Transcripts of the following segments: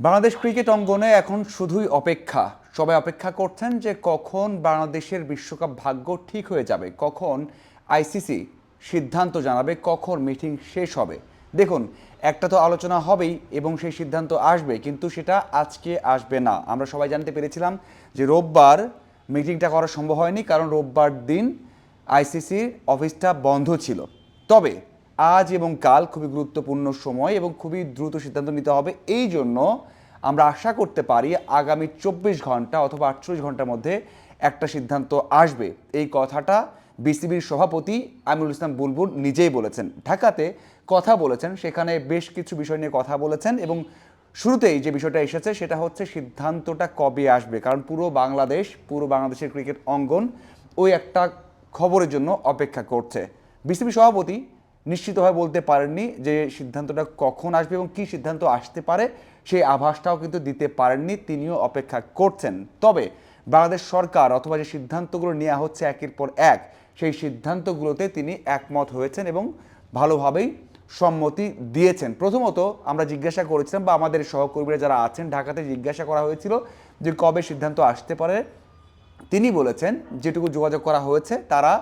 Bangladesh cricket অঙ্গনে এখন শুধুই অপেক্ষা। সবাই অপেক্ষা করছেন যে কখন বাংলাদেশের বিশ্বকাপ ভাগ্য ঠিক হয়ে যাবে, কখন আইসিসি সিদ্ধান্ত জানাবে, কখন মিটিং শেষ হবে। দেখুন, একটা তো আলোচনা হবেই এবং সেই সিদ্ধান্ত আসবে, কিন্তু সেটা আজকে আসবে না। আমরা সবাই জানতে পেরেছিলাম যে রোববার মিটিংটা করা সম্ভব হয়নি, কারণ রোববার দিন আইসিসির অফিসটা বন্ধ ছিল। তবে আজ এবং কাল খুবই গুরুত্বপূর্ণ সময় এবং খুবই দ্রুত সিদ্ধান্ত নিতে হবে। এই জন্য আমরা আশা করতে পারি আগামী 24 ঘন্টা অথবা 48 ঘন্টার মধ্যে একটা সিদ্ধান্ত আসবে। এই কথাটা বিসিবির সভাপতি আমিনুল ইসলাম বুলবুল নিজেই বলেছেন। ঢাকাতে কথা বলেছেন, সেখানে বেশ কিছু বিষয় নিয়ে কথা বলেছেন এবং শুরুতেই যে বিষয়টা এসেছে সেটা হচ্ছে সিদ্ধান্তটা কবে আসবে, কারণ পুরো বাংলাদেশের ক্রিকেট অঙ্গন ওই একটা খবরের জন্য অপেক্ষা করছে। বিসিবি সভাপতি নিশ্চিতভাবে বলতে পারেননি যে সিদ্ধান্তটা কখন আসবে এবং কী সিদ্ধান্ত আসতে পারে, সেই আভাসটাও কিন্তু দিতে পারেননি। তিনিও অপেক্ষা করছেন। তবে বাংলাদেশ সরকার অথবা যে সিদ্ধান্তগুলো নেওয়া হচ্ছে একের পর এক, সেই সিদ্ধান্তগুলোতে তিনি একমত হয়েছেন এবং ভালোভাবেই সম্মতি দিয়েছেন। প্রথমত আমরা জিজ্ঞাসা করেছিলাম, বা আমাদের সহকর্মীরা যারা আছেন ঢাকাতে জিজ্ঞাসা করা হয়েছিল যে কবে সিদ্ধান্ত আসতে পারে। তিনি বলেছেন যেটুকু যোগাযোগ করা হয়েছে তারা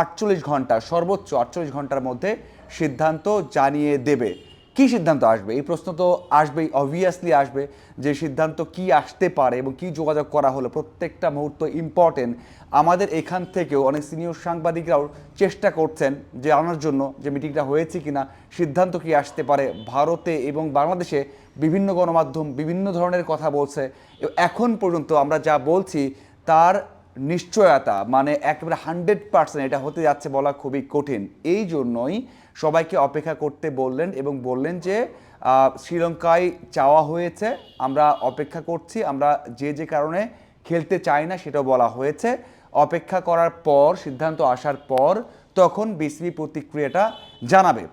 48 ঘন্টা, সর্বোচ্চ 48 ঘন্টার মধ্যে সিদ্ধান্ত জানিয়ে দেবে। কি সিদ্ধান্ত আসবে এই প্রশ্ন তো আসবেই, অবভিয়াসলি আসবে যে সিদ্ধান্ত কি আসতে পারে এবং কি যোগাযোগ করা হলো। প্রত্যেকটা মুহূর্ত ইম্পর্টেন্ট। আমাদের এখান থেকেও অনেক সিনিয়র সাংবাদিকরাও চেষ্টা করছেন যে জানার জন্য যে মিটিংটা হয়েছে কিনা, সিদ্ধান্ত কি আসতে পারে। ভারতে এবং বাংলাদেশে বিভিন্ন গণমাধ্যম বিভিন্ন ধরনের কথা বলছে। এখন পর্যন্ত আমরা যা বলছি তার নিশ্চয়তা মানে একেবারে 100% এটা হতে যাচ্ছে বলা খুবই কঠিন। এই জন্যই সবাইকে অপেক্ষা করতে বললেন এবং বললেন যে শ্রীলঙ্কায় চাওয়া হয়েছে, আমরা অপেক্ষা করছি, আমরা যে কারণে খেলতে চাই না সেটাও বলা হয়েছে। অপেক্ষা করার পর সিদ্ধান্ত আসার পর তখন বিসিবি প্রতিক্রিয়াটা জানাবে।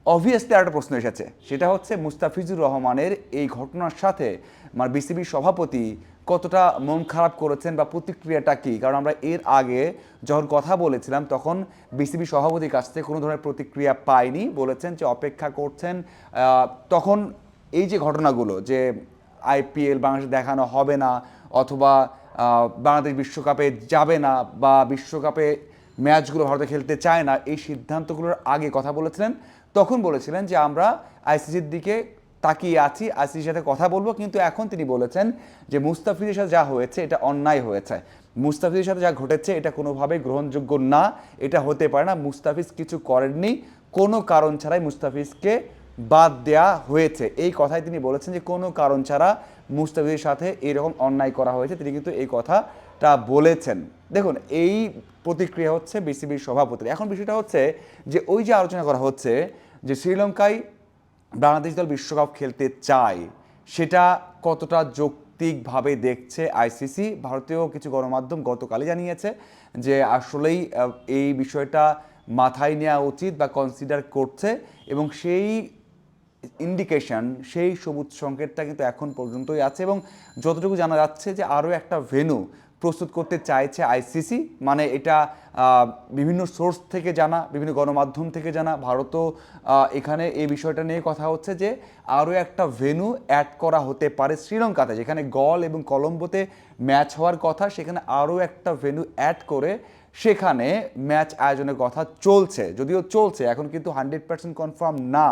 অবভিয়াসলি একটা প্রশ্ন এসেছে, সেটা হচ্ছে মুস্তাফিজুর রহমানের এই ঘটনার সাথে মানে বিসিবির সভাপতি কতটা মন খারাপ করেছেন বা প্রতিক্রিয়াটা কী। কারণ আমরা এর আগে যখন কথা বলেছিলাম তখন বিসিবি সভাপতির কাছ থেকে কোনো ধরনের প্রতিক্রিয়া পাইনি, বলেছেন যে অপেক্ষা করছেন। তখন এই যে ঘটনাগুলো যে আইপিএল বাংলাদেশে দেখানো হবে না অথবা বাংলাদেশ বিশ্বকাপে যাবে না বা বিশ্বকাপে ম্যাচগুলো ভারতে খেলতে চায় না, এই সিদ্ধান্তগুলোর আগে কথা বলেছিলেন। তখন বলেছিলেন যে আমরা আইসিসির দিকে তাকিয়ে আছি, আইসিসির সাথে কথা বলবো। কিন্তু এখন তিনি বলেছেন যে মুস্তাফিজের সাথে যা হয়েছে এটা অন্যায় হয়েছে, মুস্তাফিজের সাথে যা ঘটেছে এটা কোনোভাবেই গ্রহণযোগ্য না, এটা হতে পারে না। মুস্তাফিজ কিছু করেননি, কোনো কারণ ছাড়াই মুস্তাফিজকে বাদ দেয়া হয়েছে। এই কথাই তিনি বলেছেন যে কোনো কারণ ছাড়া মুস্তাফিজের সাথে এরকম অন্যায় করা হয়েছে। তিনি কিন্তু এই কথাটা বলেছেন। দেখুন, এই প্রতিক্রিয়া হচ্ছে বিসিবির সভাপতির। এখন বিষয়টা হচ্ছে যে ওই যে আলোচনা করা হচ্ছে যে শ্রীলঙ্কায় বাংলাদেশ দল বিশ্বকাপ খেলতে চায়, সেটা কতটা যৌক্তিকভাবে দেখছে আইসিসি। ভারতীয় কিছু গণমাধ্যম গতকালই জানিয়েছে যে আসলেই এই বিষয়টা মাথায় নেওয়া উচিত বা কনসিডার করছে এবং সেই ইন্ডিকেশন, সেই সবুজ সংকেতটা কিন্তু এখন পর্যন্তই আছে। এবং যতটুকু জানা যাচ্ছে যে আরও একটা ভেন্যু প্রস্তুত করতে চাইছে আইসিসি। মানে এটা বিভিন্ন সোর্স থেকে জানা, বিভিন্ন গণমাধ্যম থেকে জানা। ভারতও এখানে এই বিষয়টা নিয়ে কথা হচ্ছে যে আরও একটা ভেন্যু অ্যাড করা হতে পারে শ্রীলঙ্কাতে, যেখানে গল এবং কলম্বোতে ম্যাচ হওয়ার কথা, সেখানে আরও একটা ভেন্যু অ্যাড করে সেখানে ম্যাচ আয়োজনের কথা চলছে। যদিও চলছে, এখন কিন্তু 100% কনফার্ম না।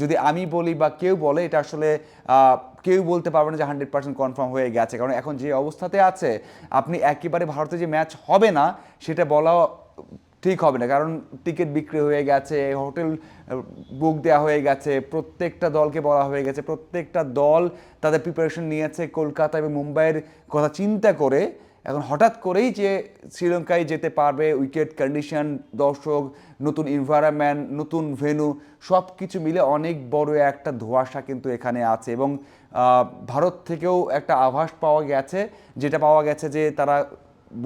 যদি আমি বলি বা কেউ বলে, এটা আসলে কেউ বলতে পারবে না যে 100% কনফার্ম হয়ে গেছে, কারণ এখন যে অবস্থাতে আছে আপনি একেবারে ভারতে যে ম্যাচ হবে না সেটা বলা ঠিক হবে না। কারণ টিকিট বিক্রি হয়ে গেছে, হোটেল বুক দেওয়া হয়ে গেছে, প্রত্যেকটা দলকে বলা হয়ে গেছে, প্রত্যেকটা দল তাদের প্রিপারেশন নিয়েছে কলকাতা এবং মুম্বাইয়ের কথা চিন্তা করে। এখন হঠাৎ করেই যে শ্রীলঙ্কায় যেতে পারবে, উইকেট কন্ডিশন, দর্শক, নতুন এনভায়রনমেন্ট, নতুন ভেন্যু, সব কিছু মিলে অনেক বড় একটা ধোঁয়াশা কিন্তু এখানে আছে। এবং ভারত থেকেও একটা আভাস পাওয়া গেছে, যেটা পাওয়া গেছে যে তারা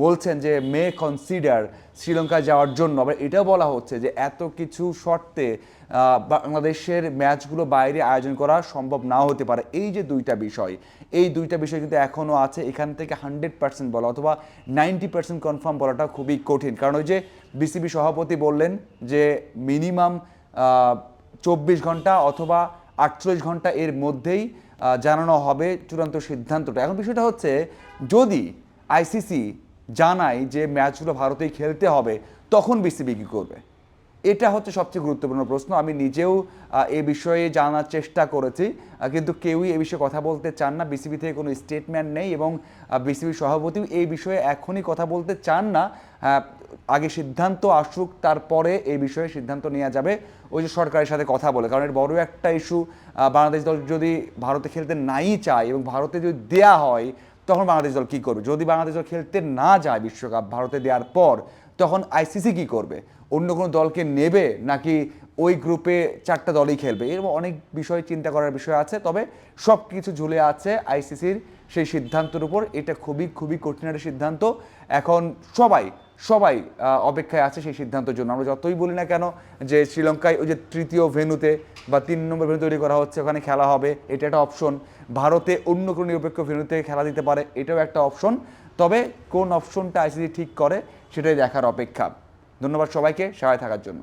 বলছেন যে মে কনসিডার শ্রীলঙ্কায় যাওয়ার জন্য। আবার এটাও বলা হচ্ছে যে এত কিছু শর্তে বাংলাদেশের ম্যাচগুলো বাইরে আয়োজন করা সম্ভব নাও হতে পারে। এই যে দুইটা বিষয় কিন্তু এখনও আছে। এখান থেকে 100% বলা অথবা 90% কনফার্ম বলাটা খুবই কঠিন, কারণ ওই যে বিসিবি সভাপতি বললেন যে মিনিমাম 24 ঘন্টা অথবা 48 ঘন্টা এর মধ্যেই জানানো হবে চূড়ান্ত সিদ্ধান্তটা। এখন বিষয়টা হচ্ছে, যদি আইসিসি জানায় যে ম্যাচগুলো ভারতেই খেলতে হবে, তখন বিসিবি কী করবে? এটা হচ্ছে সবচেয়ে গুরুত্বপূর্ণ প্রশ্ন। আমি নিজেও এ বিষয়ে জানার চেষ্টা করেছি, কিন্তু কেউই এ বিষয়ে কথা বলতে চান না। বিসিবি থেকে কোনো স্টেটমেন্ট নেই এবং বিসিবি সভাপতিও এই বিষয়ে এখনই কথা বলতে চান না। আগে সিদ্ধান্ত আসুক, তারপরে এই বিষয়ে সিদ্ধান্ত নেওয়া যাবে ওই যে সরকারের সাথে কথা বলে। কারণ এর বড় একটা ইস্যু, বাংলাদেশ দল যদি ভারতে খেলতে নাই চায় এবং ভারতে যদি দেয়া হয়, তখন বাংলাদেশ দল কী করবে? যদি বাংলাদেশ দল খেলতে না যায় বিশ্বকাপ ভারতে দেওয়ার পর, তখন আইসিসি কী করবে? অন্য কোনো দলকে নেবে, নাকি ওই গ্রুপে 4টা দলই খেলবে? এরকম অনেক বিষয় চিন্তা করার বিষয় আছে। তবে সব কিছু ঝুলে আছে আইসিসির সেই সিদ্ধান্তের উপর। এটা খুবই খুবই কঠিন একটা সিদ্ধান্ত। এখন সবাই সবাই অপেক্ষায় আছে সেই সিদ্ধান্তের জন্য। আমরা যতই বলি না কেন যে শ্রীলঙ্কায় ওই যে তৃতীয় ভেন্যুতে বা 3 নম্বর ভেন্যু তৈরি করা হচ্ছে, ওখানে খেলা হবে, এটা একটা অপশন। ভারতে অন্য কোনো নিরপেক্ষ ভেন্যুতে খেলা দিতে পারে, এটাও একটা অপশন। তবে কোন অপশনটা আইসিসি ঠিক করে সেটাই দেখার অপেক্ষা। ধন্যবাদ সবাইকে সহায় থাকার জন্য।